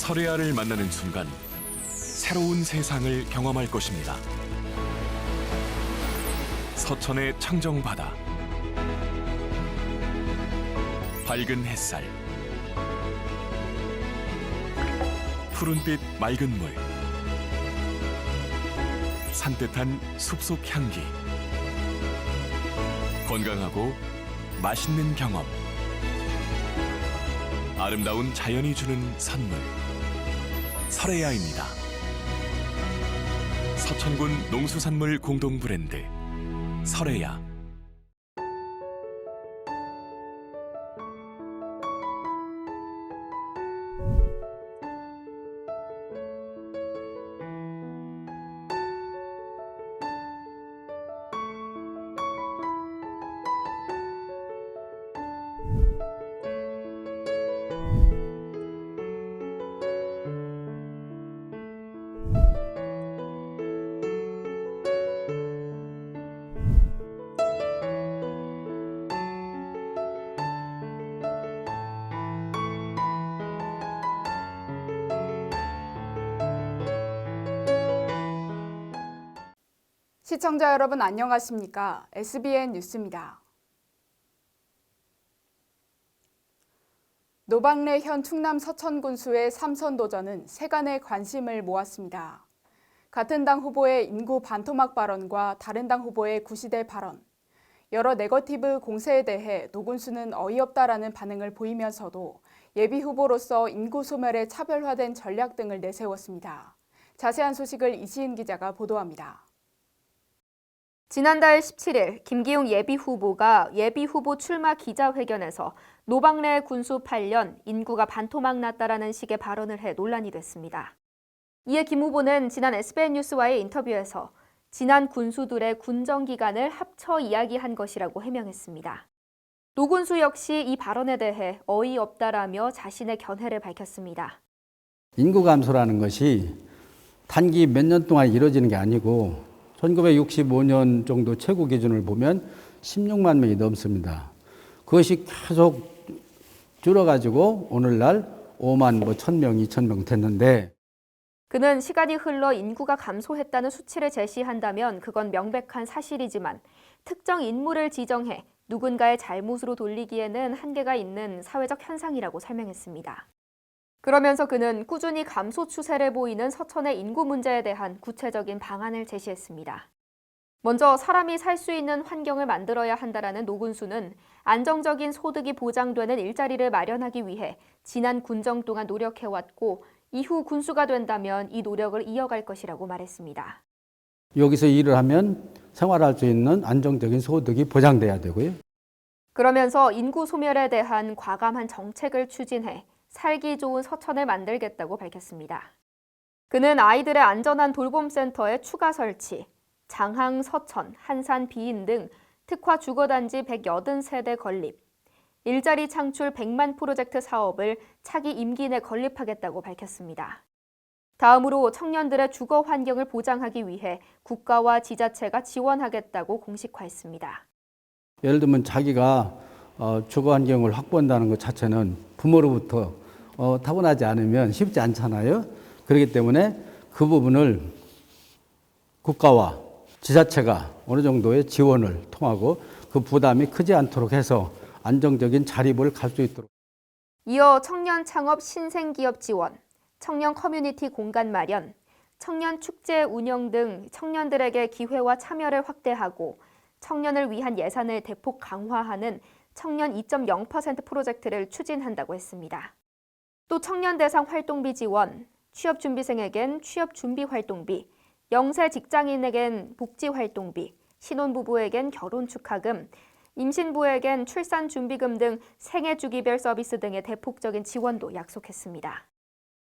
설혜아를 만나는 순간 새로운 세상을 경험할 것입니다. 서천의 청정바다, 밝은 햇살, 푸른빛 맑은 물, 산뜻한 숲속 향기, 건강하고 맛있는 경험, 아름다운 자연이 주는 선물, 설혜아입니다. 서천군 농수산물 공동 브랜드 설혜아. 시청자 여러분 안녕하십니까? SBN 뉴스입니다. 노박래 현 충남 서천군수의 삼선 도전은 세간의 관심을 모았습니다. 같은 당 후보의 인구 반토막 발언과 다른 당 후보의 구시대 발언, 여러 네거티브 공세에 대해 노군수는 어이없다라는 반응을 보이면서도 예비 후보로서 인구 소멸에 차별화된 전략 등을 내세웠습니다. 자세한 소식을 이시은 기자가 보도합니다. 지난달 17일 김기용 예비후보가 예비후보 출마 기자회견에서 노박래 군수 8년 인구가 반토막 났다라는 식의 발언을 해 논란이 됐습니다. 이에 김 후보는 지난 SBN 뉴스와의 인터뷰에서 지난 군수들의 군정 기간을 합쳐 이야기한 것이라고 해명했습니다. 노 군수 역시 이 발언에 대해 어이없다라며 자신의 견해를 밝혔습니다. 인구 감소라는 것이 단기 몇 년 동안 이루어지는 게 아니고 1965년 정도 최고 기준을 보면 16만 명이 넘습니다. 그것이 계속 줄어가지고 오늘날 5만 1,000명, 2,000명 됐는데 그는 시간이 흘러 인구가 감소했다는 수치를 제시한다면 그건 명백한 사실이지만 특정 인물을 지정해 누군가의 잘못으로 돌리기에는 한계가 있는 사회적 현상이라고 설명했습니다. 그러면서 그는 꾸준히 감소 추세를 보이는 서천의 인구 문제에 대한 구체적인 방안을 제시했습니다. 먼저 사람이 살 수 있는 환경을 만들어야 한다라는 노 군수는 안정적인 소득이 보장되는 일자리를 마련하기 위해 지난 군정 동안 노력해왔고 이후 군수가 된다면 이 노력을 이어갈 것이라고 말했습니다. 여기서 일을 하면 생활할 수 있는 안정적인 소득이 보장돼야 되고요. 그러면서 인구 소멸에 대한 과감한 정책을 추진해 살기 좋은 서천을 만들겠다고 밝혔습니다. 그는 아이들의 안전한 돌봄센터의 추가 설치, 장항, 서천, 한산, 비인 등 특화 주거단지 180세대 건립, 일자리 창출 100만 프로젝트 사업을 차기 임기 내 건립하겠다고 밝혔습니다. 다음으로 청년들의 주거 환경을 보장하기 위해 국가와 지자체가 지원하겠다고 공식화했습니다. 예를 들면 자기가 주거 환경을 확보한다는 것 자체는 부모로부터 타고나지 않으면 쉽지 않잖아요. 그렇기 때문에 그 부분을 국가와 지자체가 어느 정도의 지원을 통하고 그 부담이 크지 않도록 해서 안정적인 자립을 갈 수 있도록. 이어 청년 창업 신생기업 지원, 청년 커뮤니티 공간 마련, 청년 축제 운영 등 청년들에게 기회와 참여를 확대하고 청년을 위한 예산을 대폭 강화하는 청년 2.0% 프로젝트를 추진한다고 했습니다. 또 청년 대상 활동비 지원, 취업준비생에겐 취업준비 활동비, 영세 직장인에겐 복지 활동비, 신혼부부에겐 결혼 축하금, 임신부에겐 출산 준비금 등 생애 주기별 서비스 등의 대폭적인 지원도 약속했습니다.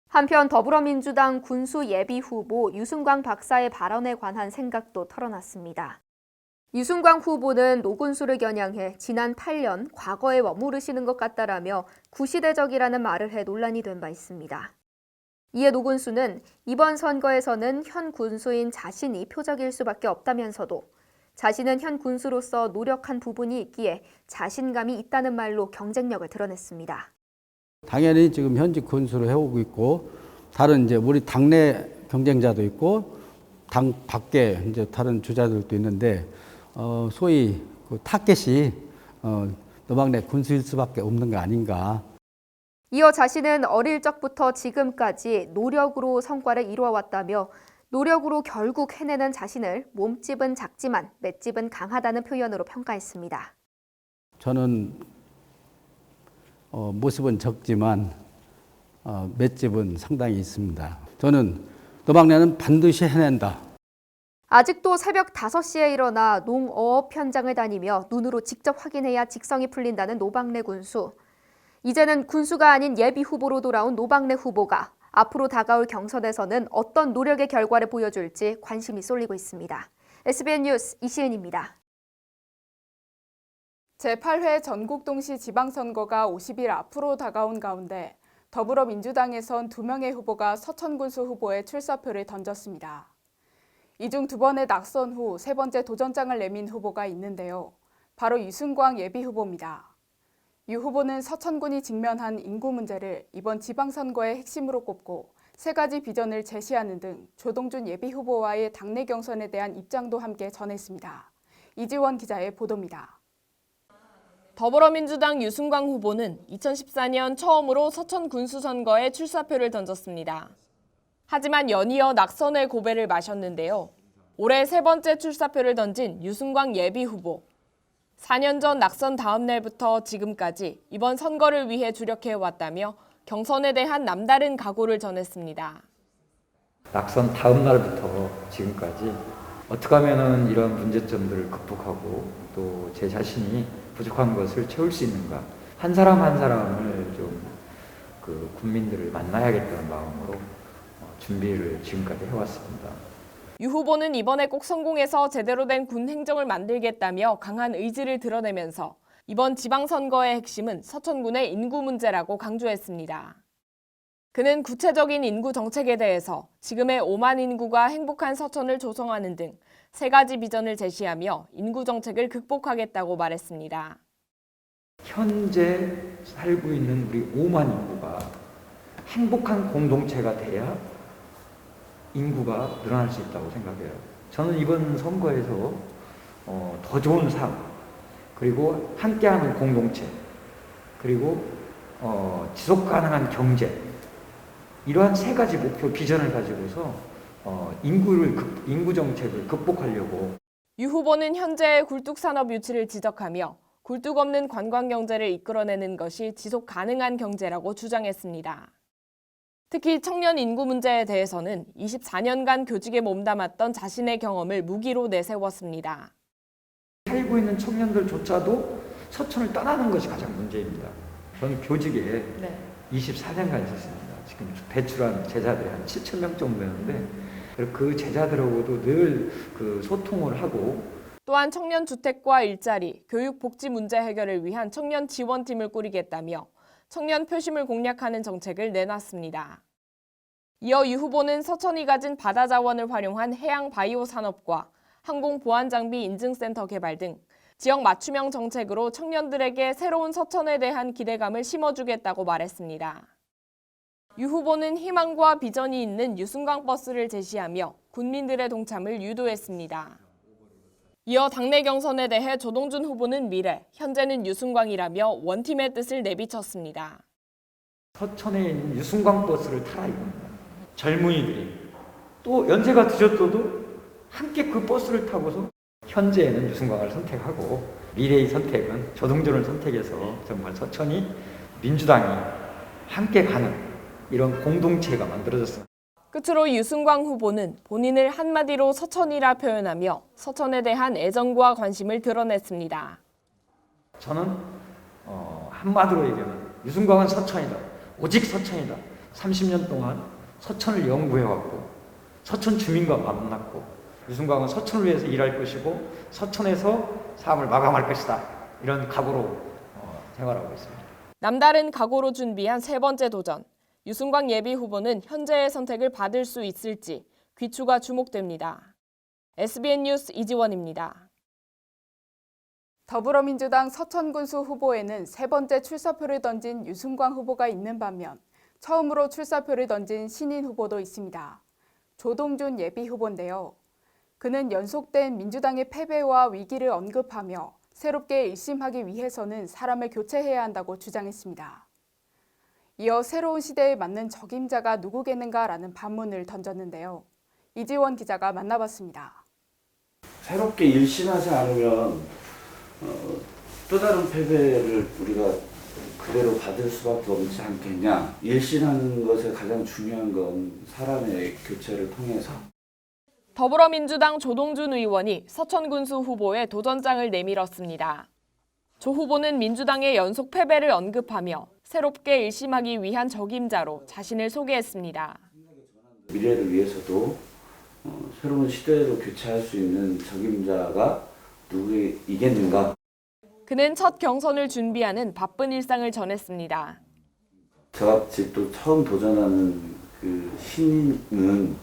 한편 더불어민주당 군수 예비 후보 유승광 박사의 발언에 관한 생각도 털어놨습니다. 유승광 후보는 노 군수를 겨냥해 지난 8년 과거에 머무르시는 것 같다라며 구시대적이라는 말을 해 논란이 된 바 있습니다. 이에 노 군수는 이번 선거에서는 현 군수인 자신이 표적일 수밖에 없다면서도 자신은 현 군수로서 노력한 부분이 있기에 자신감이 있다는 말로 경쟁력을 드러냈습니다. 당연히 지금 현직 군수를 해오고 있고 다른 이제 우리 당내 경쟁자도 있고 당 밖에 이제 다른 주자들도 있는데 소위 그 타겟이 노박래 군수일 수밖에 없는 거 아닌가. 이어 자신은 어릴 적부터 지금까지 노력으로 성과를 이루어왔다며 노력으로 결국 해내는 자신을 몸집은 작지만 맷집은 강하다는 표현으로 평가했습니다. 저는 모습은 적지만 맷집은 상당히 있습니다. 저는 노박래는 반드시 해낸다. 아직도 새벽 5시에 일어나 농어업 현장을 다니며 눈으로 직접 확인해야 직성이 풀린다는 노박래 군수. 이제는 군수가 아닌 예비 후보로 돌아온 노박래 후보가 앞으로 다가올 경선에서는 어떤 노력의 결과를 보여줄지 관심이 쏠리고 있습니다. SBN 뉴스 이시은입니다. 제8회 전국동시 지방선거가 50일 앞으로 다가온 가운데 더불어민주당에선 2명의 후보가 서천군수 후보에 출사표를 던졌습니다. 이 중 2번의 낙선 후 3번째 도전장을 내민 후보가 있는데요. 바로 유승광 예비후보입니다. 유 후보는 서천군이 직면한 인구 문제를 이번 지방선거의 핵심으로 꼽고 3가지 비전을 제시하는 등 조동준 예비후보와의 당내 경선에 대한 입장도 함께 전했습니다. 이지원 기자의 보도입니다. 더불어민주당 유승광 후보는 2014년 처음으로 서천 군수 선거에 출사표를 던졌습니다. 하지만 연이어 낙선의 고배를 마셨는데요. 올해 3번째 출사표를 던진 유승광 예비 후보. 4년 전 낙선 다음 날부터 지금까지 이번 선거를 위해 주력해왔다며 경선에 대한 남다른 각오를 전했습니다. 낙선 다음 날부터 지금까지 어떻게 하면 이러한 문제점들을 극복하고 또 제 자신이 부족한 것을 채울 수 있는가, 한 사람 한 사람을 좀 그 국민들을 만나야겠다는 마음으로 준비를 지금까지 해왔습니다. 유 후보는 이번에 꼭 성공해서 제대로 된 군 행정을 만들겠다며 강한 의지를 드러내면서 이번 지방선거의 핵심은 서천군의 인구 문제라고 강조했습니다. 그는 구체적인 인구 정책에 대해서 지금의 5만 인구가 행복한 서천을 조성하는 등 3가지 비전을 제시하며 인구 정책을 극복하겠다고 말했습니다. 현재 살고 있는 우리 5만 인구가 행복한 공동체가 돼야 인구가 늘어날 수 있다고 생각해요. 저는 이번 선거에서 더 좋은 삶, 그리고 함께하는 공동체, 그리고 지속 가능한 경제, 이러한 3가지 목표 비전을 가지고서 인구 정책을 극복하려고. 유 후보는 현재의 굴뚝산업 유치를 지적하며 굴뚝 없는 관광 경제를 이끌어내는 것이 지속 가능한 경제라고 주장했습니다. 특히 청년 인구 문제에 대해서는 24년간 교직에 몸담았던 자신의 경험을 무기로 내세웠습니다. 살고 있는 청년들조차도 서천을 떠나는 것이 가장 문제입니다. 저는 교직에 24년간 있었습니다. 지금 배출한 제자들이 한 7천 명 정도였는데 그 제자들하고도 늘 그 소통을 하고, 또한 청년 주택과 일자리, 교육 복지 문제 해결을 위한 청년 지원팀을 꾸리겠다며 청년 표심을 공략하는 정책을 내놨습니다. 이어 유 후보는 서천이 가진 바다 자원을 활용한 해양 바이오 산업과 항공 보안 장비 인증센터 개발 등 지역 맞춤형 정책으로 청년들에게 새로운 서천에 대한 기대감을 심어주겠다고 말했습니다. 유 후보는 희망과 비전이 있는 유승광 버스를 제시하며 군민들의 동참을 유도했습니다. 이어 당내 경선에 대해 조동준 후보는 미래, 현재는 유승광이라며 원팀의 뜻을 내비쳤습니다. 서천에 있는 유승광 버스를 타라 이겁니다. 젊은이들이 또 연세가 드셨어도 함께 그 버스를 타고서 현재에는 유승광을 선택하고 미래의 선택은 조동준을 선택해서 정말 서천이 민주당이 함께 가는 이런 공동체가 만들어졌습니다. 끝으로 유승광 후보는 본인을 한마디로 서천이라 표현하며 서천에 대한 애정과 관심을 드러냈습니다. 저는 한마디로 얘기하면 유승광은 서천이다. 오직 서천이다. 30년 동안 서천을 연구해왔고 서천 주민과 만났고 유승광은 서천을 위해서 일할 것이고 서천에서 삶을 마감할 것이다. 이런 각오로 생활하고 있습니다. 남다른 각오로 준비한 3번째 도전. 유승광 예비 후보는 현재의 선택을 받을 수 있을지 귀추가 주목됩니다. SBN 뉴스 이지원입니다. 더불어민주당 서천군수 후보에는 3번째 출사표를 던진 유승광 후보가 있는 반면 처음으로 출사표를 던진 신인 후보도 있습니다. 조동준 예비 후보인데요. 그는 연속된 민주당의 패배와 위기를 언급하며 새롭게 일심하기 위해서는 사람을 교체해야 한다고 주장했습니다. 이어 새로운 시대에 맞는 적임자가 누구겠는가라는 반문을 던졌는데요. 이지원 기자가 만나봤습니다. 새롭게 일신하지 않으면 또 다른 패배를 우리가 그대로 받을 수밖에 없지 않겠냐. 일신하는 것에 가장 중요한 건 사람의 교체를 통해서. 더불어민주당 조동준 의원이 서천군수 후보의 도전장을 내밀었습니다. 조 후보는 민주당의 연속 패배를 언급하며 새롭게 일심하기 위한 적임자로 자신을 소개했습니다. 미래를 위해서도 새로운 시대로 교체할 수 있는 적임자가 누구이겠는가. 그는 첫 경선을 준비하는 바쁜 일상을 전했습니다. 저같이 또 처음 도전하는 그 신인은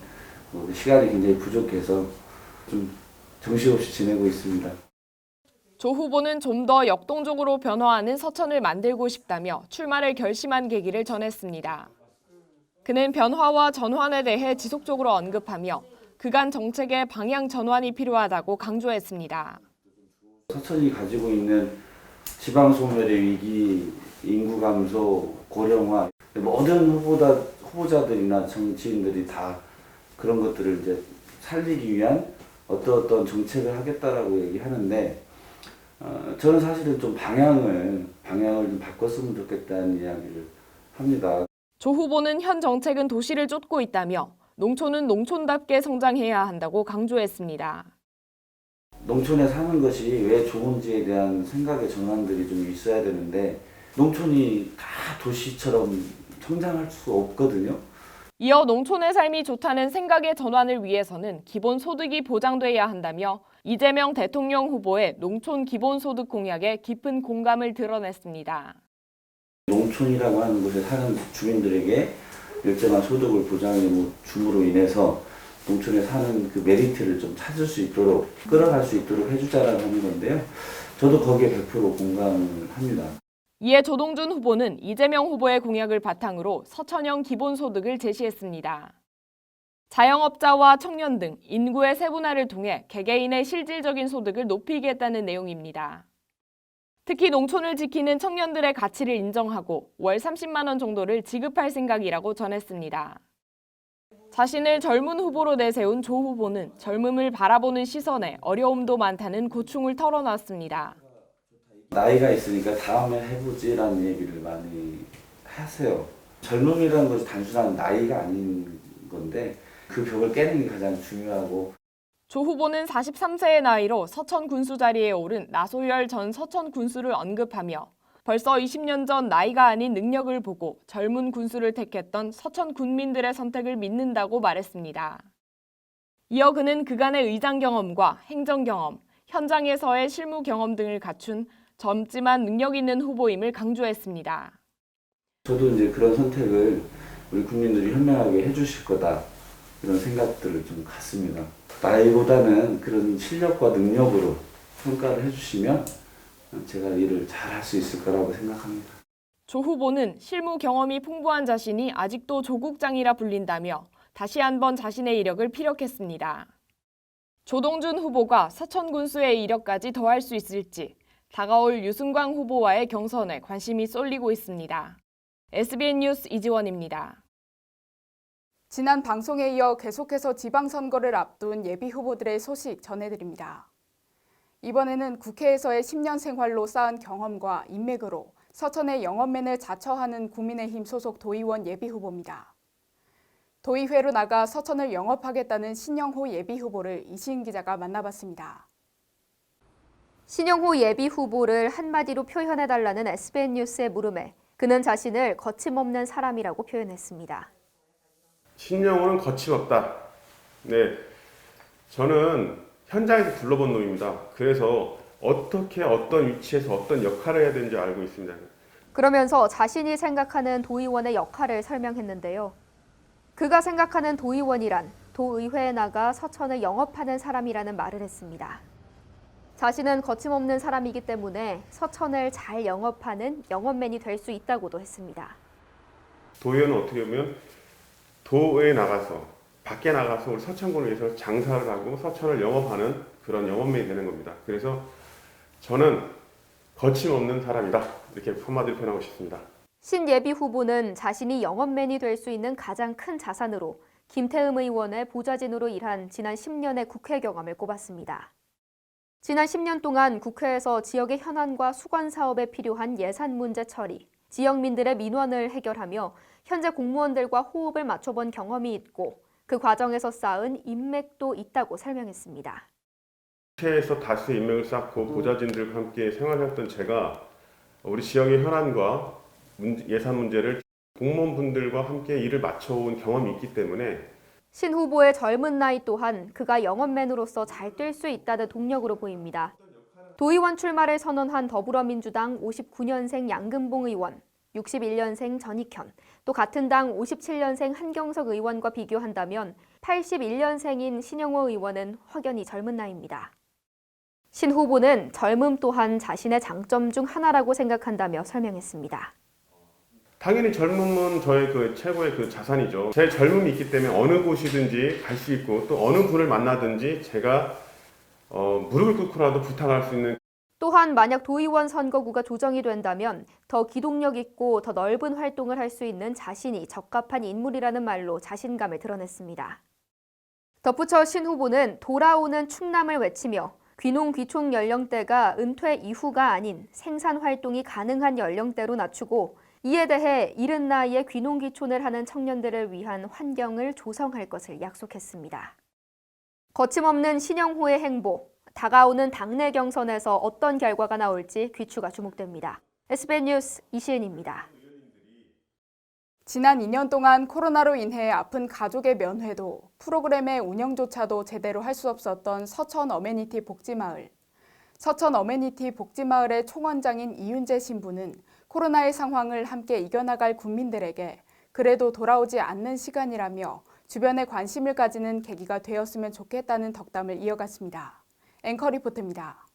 시간이 굉장히 부족해서 좀 정신없이 지내고 있습니다. 조 후보는 좀 더 역동적으로 변화하는 서천을 만들고 싶다며 출마를 결심한 계기를 전했습니다. 그는 변화와 전환에 대해 지속적으로 언급하며 그간 정책의 방향 전환이 필요하다고 강조했습니다. 서천이 가지고 있는 지방소멸의 위기, 인구 감소, 고령화, 모든 후보자들이나 정치인들이 다 그런 것들을 이제 살리기 위한 어떤 정책을 하겠다라고 얘기하는데, 저는 사실은 좀 방향을 좀 바꿨으면 좋겠다는 이야기를 합니다. 조 후보는 현 정책은 도시를 쫓고 있다며 농촌은 농촌답게 성장해야 한다고 강조했습니다. 농촌에 사는 것이 왜 좋은지에 대한 생각의 전환들이 좀 있어야 되는데 농촌이 다 도시처럼 성장할 수 없거든요. 이어 농촌의 삶이 좋다는 생각의 전환을 위해서는 기본소득이 보장돼야 한다며 이재명 대통령 후보의 농촌 기본소득 공약에 깊은 공감을 드러냈습니다. 농촌이라고 하는 곳에 사는 주민들에게 일정한 소득을 보장해 줌으로 인해서 농촌에 사는 그 메리트를 좀 찾을 수 있도록 끌어갈 수 있도록 해주자라고 하는 건데요. 저도 거기에 100% 공감을 합니다. 이에 조동준 후보는 이재명 후보의 공약을 바탕으로 서천형 기본소득을 제시했습니다. 자영업자와 청년 등 인구의 세분화를 통해 개개인의 실질적인 소득을 높이겠다는 내용입니다. 특히 농촌을 지키는 청년들의 가치를 인정하고 월 30만 원 정도를 지급할 생각이라고 전했습니다. 자신을 젊은 후보로 내세운 조 후보는 젊음을 바라보는 시선에 어려움도 많다는 고충을 털어놨습니다. 나이가 있으니까 다음에 해보지라는 얘기를 많이 하세요. 젊음이라는 것이 단순한 나이가 아닌 건데 그 벽을 깨는 게 가장 중요하고. 조 후보는 43세의 나이로 서천 군수 자리에 오른 나소열 전 서천 군수를 언급하며 벌써 20년 전 나이가 아닌 능력을 보고 젊은 군수를 택했던 서천 군민들의 선택을 믿는다고 말했습니다. 이어 그는 그간의 의장 경험과 행정 경험, 현장에서의 실무 경험 등을 갖춘 젊지만 능력 있는 후보임을 강조했습니다. 저도 이제 그런 선택을 우리 국민들이 현명하게 해주실 거다 이런 생각들을 좀 갖습니다. 나이보다는 그런 실력과 능력으로 평가를 해주시면 제가 일을 잘 할 수 있을 거라고 생각합니다. 조 후보는 실무 경험이 풍부한 자신이 아직도 조국장이라 불린다며 다시 한번 자신의 이력을 피력했습니다. 조동준 후보가 서천 군수의 이력까지 더할 수 있을지 다가올 유승광 후보와의 경선에 관심이 쏠리고 있습니다. SBN 뉴스 이지원입니다. 지난 방송에 이어 계속해서 지방선거를 앞둔 예비 후보들의 소식 전해드립니다. 이번에는 국회에서의 10년 생활로 쌓은 경험과 인맥으로 서천의 영업맨을 자처하는 국민의힘 소속 도의원 예비 후보입니다. 도의회로 나가 서천을 영업하겠다는 신영호 예비 후보를 이시은 기자가 만나봤습니다. 신영호 예비 후보를 한마디로 표현해달라는 SBN 뉴스의 물음에 그는 자신을 거침없는 사람이라고 표현했습니다. 신영호는 거침없다. 네, 저는 현장에서 둘러본 놈입니다. 그래서 어떻게 어떤 위치에서 어떤 역할을 해야 되는지 알고 있습니다. 그러면서 자신이 생각하는 도의원의 역할을 설명했는데요. 그가 생각하는 도의원이란 도의회에 나가 서천을 영업하는 사람이라는 말을 했습니다. 자신은 거침없는 사람이기 때문에 서천을 잘 영업하는 영업맨이 될 수 있다고도 했습니다. 도의원은 어떻게 보면 도에 나가서 밖에 나가서 우리 서천군을 위해서 장사를 하고 서천을 영업하는 그런 영업맨이 되는 겁니다. 그래서 저는 거침없는 사람이다 이렇게 한마디로 표현하고 싶습니다. 신예비 후보는 자신이 영업맨이 될 수 있는 가장 큰 자산으로 김태흠 의원의 보좌진으로 일한 지난 10년의 국회 경험을 꼽았습니다. 지난 10년 동안 국회에서 지역의 현안과 수관 사업에 필요한 예산 문제 처리, 지역민들의 민원을 해결하며 현재 공무원들과 호흡을 맞춰본 경험이 있고 그 과정에서 쌓은 인맥도 있다고 설명했습니다. 국회에서 다수의 인맥을 쌓고 보좌진들과 함께 생활했던 제가 우리 지역의 현안과 예산 문제를 공무원분들과 함께 일을 맞춰온 경험이 있기 때문에 신 후보의 젊은 나이 또한 그가 영업맨으로서 잘 뛸 수 있다는 동력으로 보입니다. 도의원 출마를 선언한 더불어민주당 59년생 양금봉 의원, 61년생 전익현, 또 같은 당 57년생 한경석 의원과 비교한다면 81년생인 신영호 의원은 확연히 젊은 나이입니다. 신 후보는 젊음 또한 자신의 장점 중 하나라고 생각한다며 설명했습니다. 당연히 젊음은 저의 그 최고의 그 자산이죠. 제 젊음이 있기 때문에 어느 곳이든지 갈 수 있고 또 어느 분을 만나든지 제가 무릎을 꿇고라도 부탁할 수 있는. 또한 만약 도의원 선거구가 조정이 된다면 더 기동력 있고 더 넓은 활동을 할 수 있는 자신이 적합한 인물이라는 말로 자신감을 드러냈습니다. 덧붙여 신 후보는 돌아오는 충남을 외치며 귀농귀촌 연령대가 은퇴 이후가 아닌 생산 활동이 가능한 연령대로 낮추고 이에 대해 이른 나이에 귀농귀촌을 하는 청년들을 위한 환경을 조성할 것을 약속했습니다. 거침없는 신영호의 행보, 다가오는 당내 경선에서 어떤 결과가 나올지 귀추가 주목됩니다. SBN 뉴스 이시은입니다. 지난 2년 동안 코로나로 인해 아픈 가족의 면회도 프로그램의 운영조차도 제대로 할 수 없었던 서천 어메니티 복지마을. 서천 어메니티 복지마을의 총원장인 이윤재 신부는 코로나의 상황을 함께 이겨나갈 국민들에게 그래도 돌아오지 않는 시간이라며 주변에 관심을 가지는 계기가 되었으면 좋겠다는 덕담을 이어갔습니다. 앵커 리포트입니다.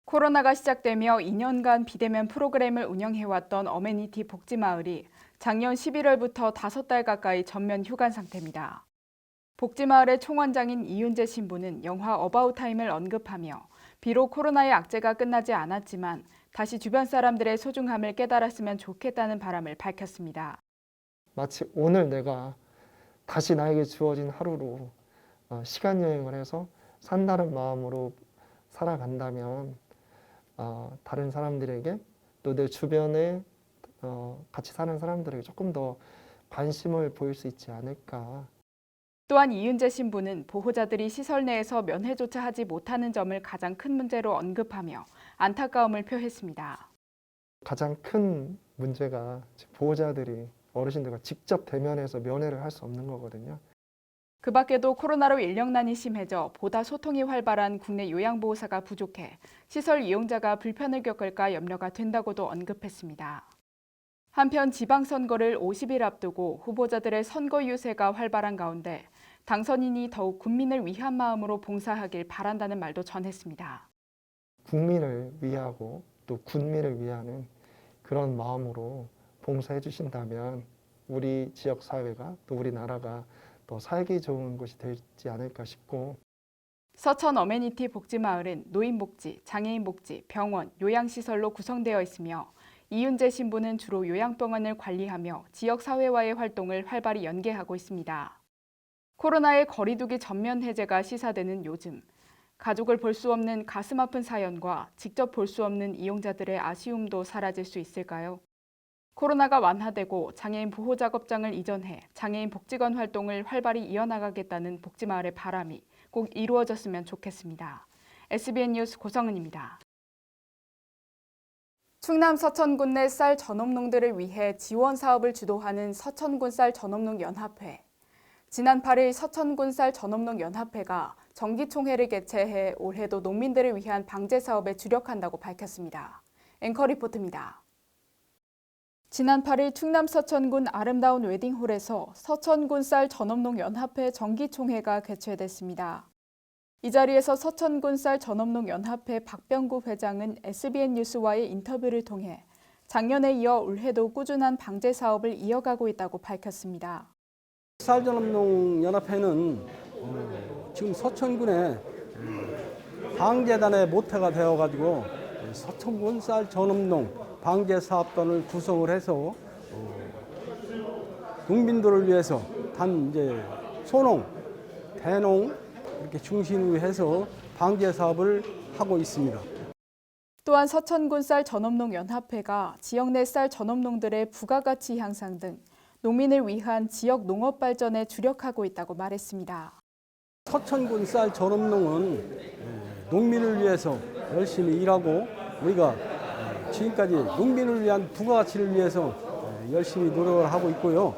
코로나가 시작되며 2년간 비대면 프로그램을 운영해왔던 어메니티 복지마을이 작년 11월부터 5달 가까이 전면 휴관 상태입니다. 복지마을의 총원장인 이윤재 신부는 영화 어바웃 타임을 언급하며 비록 코로나의 악재가 끝나지 않았지만 다시 주변 사람들의 소중함을 깨달았으면 좋겠다는 바람을 밝혔습니다. 마치 오늘 내가 다시 나에게 주어진 하루로 시간 여행을 해서 산다는 마음으로 살아간다면 다른 사람들에게 또 내 주변에 같이 사는 사람들에게 조금 더 관심을 보일 수 있지 않을까. 또한 이윤재 신부는 보호자들이 시설 내에서 면회조차 하지 못하는 점을 가장 큰 문제로 언급하며 안타까움을 표했습니다. 가장 큰 문제가 보호자들이 어르신들과 직접 대면해서 면회를 할 수 없는 거거든요. 그 밖에도 코로나로 인력난이 심해져 보다 소통이 활발한 국내 요양보호사가 부족해 시설 이용자가 불편을 겪을까 염려가 된다고도 언급했습니다. 한편 지방선거를 50일 앞두고 후보자들의 선거 유세가 활발한 가운데 당선인이 더욱 국민을 위한 마음으로 봉사하길 바란다는 말도 전했습니다. 국민을 위하고 또 군민을 위하는 그런 마음으로 봉사해 주신다면 우리 지역 사회가 또 우리나라가 더 살기 좋은 곳이 되지 않을까 싶고. 서천 어메니티 복지마을은 노인복지, 장애인복지, 병원, 요양시설로 구성되어 있으며 이윤재 신부는 주로 요양병원을 관리하며 지역사회와의 활동을 활발히 연계하고 있습니다. 코로나의 거리두기 전면 해제가 시사되는 요즘, 가족을 볼 수 없는 가슴 아픈 사연과 직접 볼 수 없는 이용자들의 아쉬움도 사라질 수 있을까요? 코로나가 완화되고 장애인 보호작업장을 이전해 장애인 복지관 활동을 활발히 이어나가겠다는 복지마을의 바람이 꼭 이루어졌으면 좋겠습니다. SBN 뉴스 고성은입니다. 충남 서천군 내 쌀 전업농들을 위해 지원 사업을 주도하는 서천군 쌀 전업농 연합회. 지난 8일 서천군 쌀 전업농 연합회가 정기총회를 개최해 올해도 농민들을 위한 방제 사업에 주력한다고 밝혔습니다. 앵커 리포트입니다. 지난 8일 충남 서천군 아름다운 웨딩홀에서 서천군 쌀 전업농 연합회 정기총회가 개최됐습니다. 이 자리에서 서천군 쌀 전업농 연합회 박병구 회장은 SBN 뉴스와의 인터뷰를 통해 작년에 이어 올해도 꾸준한 방제 사업을 이어가고 있다고 밝혔습니다. 쌀전업농연합회는 지금 서천군에 방제단의 모태가 되어가지고 서천군 쌀전업농 방제사업단을 구성을 해서 농민들을 위해서 단 이제 소농, 대농 이렇게 중심으로 해서 방제 사업을 하고 있습니다. 또한 서천군 쌀전업농연합회가 지역 내 쌀전업농들의 부가가치 향상 등 농민을 위한 지역 농업 발전에 주력하고 있다고 말했습니다. 서천군 쌀전업농은 농민을 위해서 열심히 일하고 우리가 지금까지 농민을 위한 부가가치를 위해서 열심히 노력을 하고 있고요.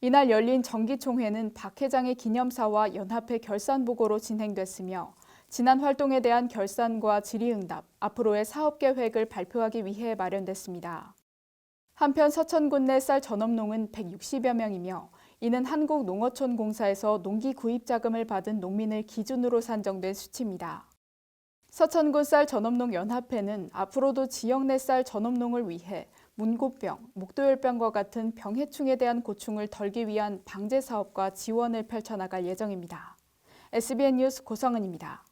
이날 열린 정기총회는 박 회장의 기념사와 연합회 결산보고로 진행됐으며 지난 활동에 대한 결산과 질의응답, 앞으로의 사업계획을 발표하기 위해 마련됐습니다. 한편 서천군 내 쌀전업농은 160여 명이며 이는 한국농어촌공사에서 농기 구입 자금을 받은 농민을 기준으로 산정된 수치입니다. 서천군 쌀전업농연합회는 앞으로도 지역 내 쌀전업농을 위해 문고병, 목도열병과 같은 병해충에 대한 고충을 덜기 위한 방제 사업과 지원을 펼쳐나갈 예정입니다. SBN 뉴스 고성은입니다.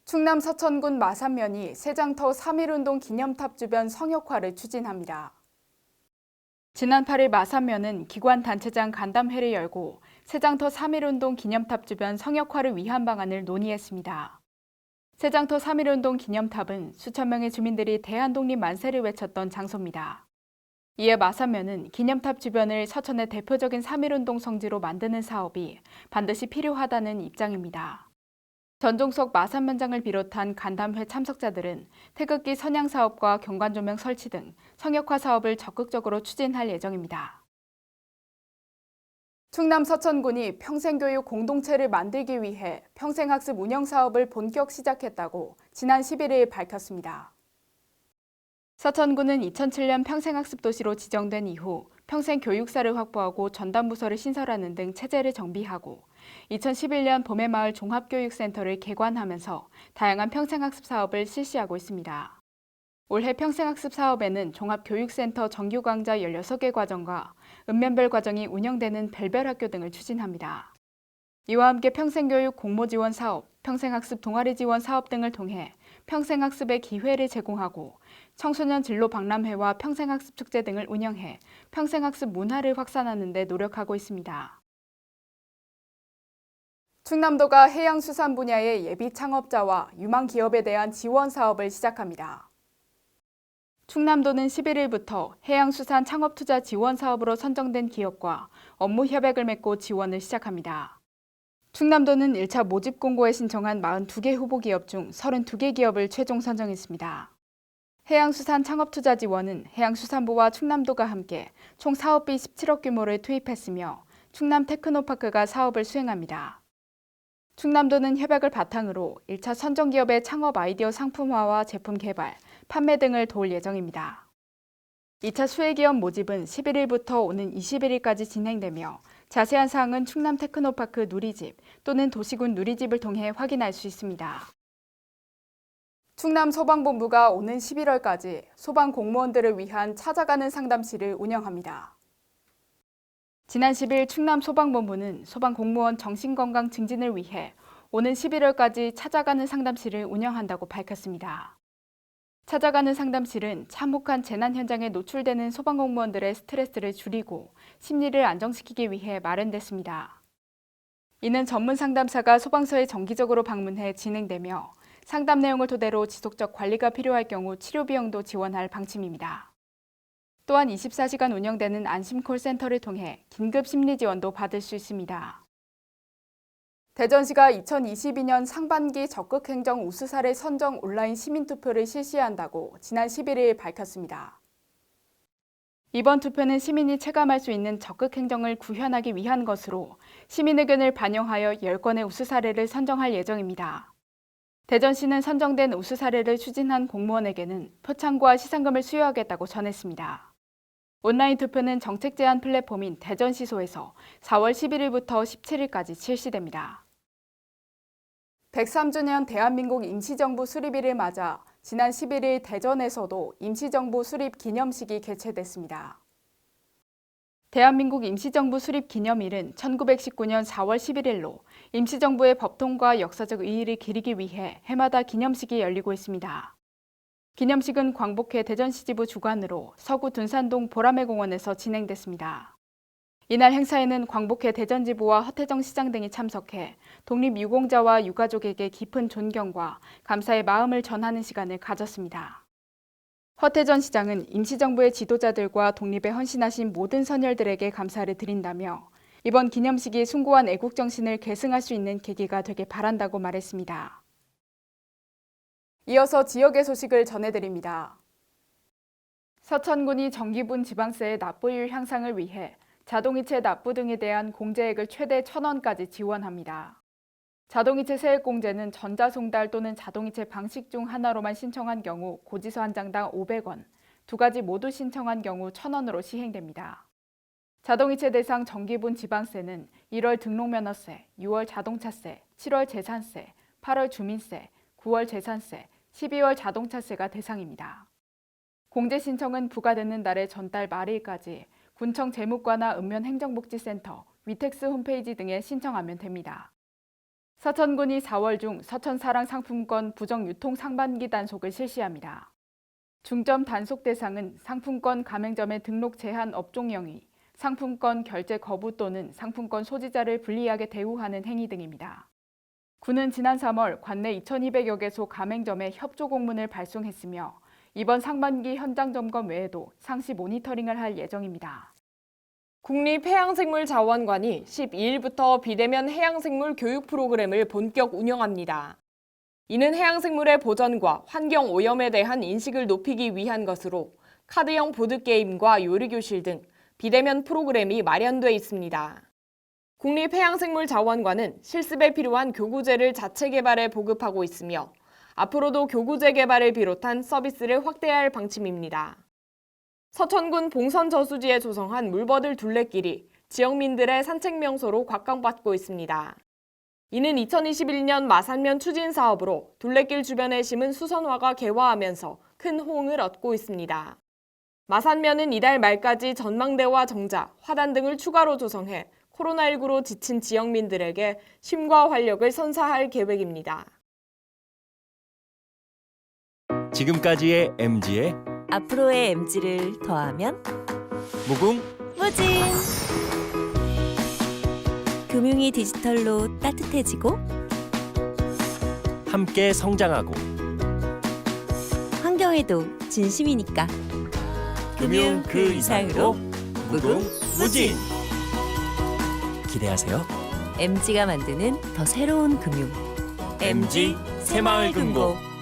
충남 서천군 마산면이 세장터 3.1운동 기념탑 주변 성역화를 추진합니다. 지난 8일 마산면은 기관단체장 간담회를 열고 세장터 3.1운동 기념탑 주변 성역화를 위한 방안을 논의했습니다. 세장터 3.1운동 기념탑은 수천 명의 주민들이 대한독립 만세를 외쳤던 장소입니다. 이에 마산면은 기념탑 주변을 서천의 대표적인 3.1운동 성지로 만드는 사업이 반드시 필요하다는 입장입니다. 전종석 마산면장을 비롯한 간담회 참석자들은 태극기 선양 사업과 경관조명 설치 등 성역화 사업을 적극적으로 추진할 예정입니다. 충남 서천군이 평생교육 공동체를 만들기 위해 평생학습 운영 사업을 본격 시작했다고 지난 11일 밝혔습니다. 서천군은 2007년 평생학습 도시로 지정된 이후 평생교육사를 확보하고 전담부서를 신설하는 등 체제를 정비하고 2011년 봄의마을 종합교육센터를 개관하면서 다양한 평생학습 사업을 실시하고 있습니다. 올해 평생학습 사업에는 종합교육센터 정규강좌 16개 과정과 읍면별 과정이 운영되는 별별학교 등을 추진합니다. 이와 함께 평생교육 공모지원 사업, 평생학습 동아리 지원 사업 등을 통해 평생학습의 기회를 제공하고 청소년 진로 박람회와 평생학습 축제 등을 운영해 평생학습 문화를 확산하는 데 노력하고 있습니다. 충남도가 해양수산 분야의 예비 창업자와 유망 기업에 대한 지원 사업을 시작합니다. 충남도는 11일부터 해양수산 창업투자 지원 사업으로 선정된 기업과 업무 협약을 맺고 지원을 시작합니다. 충남도는 1차 모집 공고에 신청한 42개 후보 기업 중 32개 기업을 최종 선정했습니다. 해양수산 창업투자 지원은 해양수산부와 충남도가 함께 총 사업비 17억 규모를 투입했으며 충남 테크노파크가 사업을 수행합니다. 충남도는 협약을 바탕으로 1차 선정 기업의 창업 아이디어 상품화와 제품 개발, 판매 등을 도울 예정입니다. 2차 수혜기업 모집은 11일부터 오는 21일까지 진행되며 자세한 사항은 충남 테크노파크 누리집 또는 도시군 누리집을 통해 확인할 수 있습니다. 충남 소방본부가 오는 11월까지 소방 공무원들을 위한 찾아가는 상담실을 운영합니다. 지난 10일 충남 소방본부는 소방 공무원 정신건강 증진을 위해 오는 11월까지 찾아가는 상담실을 운영한다고 밝혔습니다. 찾아가는 상담실은 참혹한 재난 현장에 노출되는 소방공무원들의 스트레스를 줄이고 심리를 안정시키기 위해 마련됐습니다. 이는 전문 상담사가 소방서에 정기적으로 방문해 진행되며 상담 내용을 토대로 지속적 관리가 필요할 경우 치료 비용도 지원할 방침입니다. 또한 24시간 운영되는 안심콜센터를 통해 긴급 심리 지원도 받을 수 있습니다. 대전시가 2022년 상반기 적극행정 우수사례 선정 온라인 시민투표를 실시한다고 지난 11일 밝혔습니다. 이번 투표는 시민이 체감할 수 있는 적극행정을 구현하기 위한 것으로 시민 의견을 반영하여 10건의 우수사례를 선정할 예정입니다. 대전시는 선정된 우수사례를 추진한 공무원에게는 표창과 시상금을 수여하겠다고 전했습니다. 온라인 투표는 정책 제안 플랫폼인 대전시소에서 4월 11일부터 17일까지 실시됩니다. 103주년 대한민국 임시정부 수립일을 맞아 지난 11일 대전에서도 임시정부 수립 기념식이 개최됐습니다. 대한민국 임시정부 수립 기념일은 1919년 4월 11일로 임시정부의 법통과 역사적 의의를 기리기 위해 해마다 기념식이 열리고 있습니다. 기념식은 광복회 대전시지부 주관으로 서구 둔산동 보라매공원에서 진행됐습니다. 이날 행사에는 광복회 대전지부와 허태정 시장 등이 참석해 독립유공자와 유가족에게 깊은 존경과 감사의 마음을 전하는 시간을 가졌습니다. 허태전 시장은 임시정부의 지도자들과 독립에 헌신하신 모든 선열들에게 감사를 드린다며 이번 기념식이 숭고한 애국정신을 계승할 수 있는 계기가 되길 바란다고 말했습니다. 이어서 지역의 소식을 전해드립니다. 서천군이 정기분 지방세의 납부율 향상을 위해 자동이체 납부 등에 대한 공제액을 최대 1,000원까지 지원합니다. 자동이체 세액공제는 전자송달 또는 자동이체 방식 중 하나로만 신청한 경우 고지서 한 장당 500원, 두 가지 모두 신청한 경우 1,000원으로 시행됩니다. 자동이체 대상 정기분 지방세는 1월 등록면허세, 6월 자동차세, 7월 재산세, 8월 주민세, 9월 재산세, 12월 자동차세가 대상입니다. 공제 신청은 부과되는 날의 전달 말일까지 군청 재무과나 읍면행정복지센터, 위텍스 홈페이지 등에 신청하면 됩니다. 서천군이 4월 중 서천사랑 상품권 부정 유통 상반기 단속을 실시합니다. 중점 단속 대상은 상품권 가맹점의 등록 제한 업종 영위, 상품권 결제 거부 또는 상품권 소지자를 불리하게 대우하는 행위 등입니다. 군은 지난 3월 관내 2,200여 개소 가맹점에 협조 공문을 발송했으며 이번 상반기 현장 점검 외에도 상시 모니터링을 할 예정입니다. 국립해양생물자원관이 12일부터 비대면 해양생물 교육 프로그램을 본격 운영합니다. 이는 해양생물의 보전과 환경 오염에 대한 인식을 높이기 위한 것으로 카드형 보드게임과 요리교실 등 비대면 프로그램이 마련돼 있습니다. 국립해양생물자원관은 실습에 필요한 교구제를 자체 개발해 보급하고 있으며 앞으로도 교구제 개발을 비롯한 서비스를 확대할 방침입니다. 서천군 봉선 저수지에 조성한 물버들 둘레길이 지역민들의 산책 명소로 각광받고 있습니다. 이는 2021년 마산면 추진 사업으로 둘레길 주변에 심은 수선화가 개화하면서 큰 호응을 얻고 있습니다. 마산면은 이달 말까지 전망대와 정자, 화단 등을 추가로 조성해 코로나19로 지친 지역민들에게 쉼과 활력을 선사할 계획입니다. 지금까지의 MG의 앞으로의 MG를 더하면 무궁 무진! 금융이 디지털로 따뜻해지고 함께 성장하고 환경에도 진심이니까 금융 그 이상으로 무궁 무진! 기대하세요. MG가 만드는 더 새로운 금융 MG 새마을금고.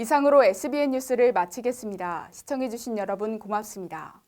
이상으로 SBN 뉴스를 마치겠습니다. 시청해주신 여러분 고맙습니다.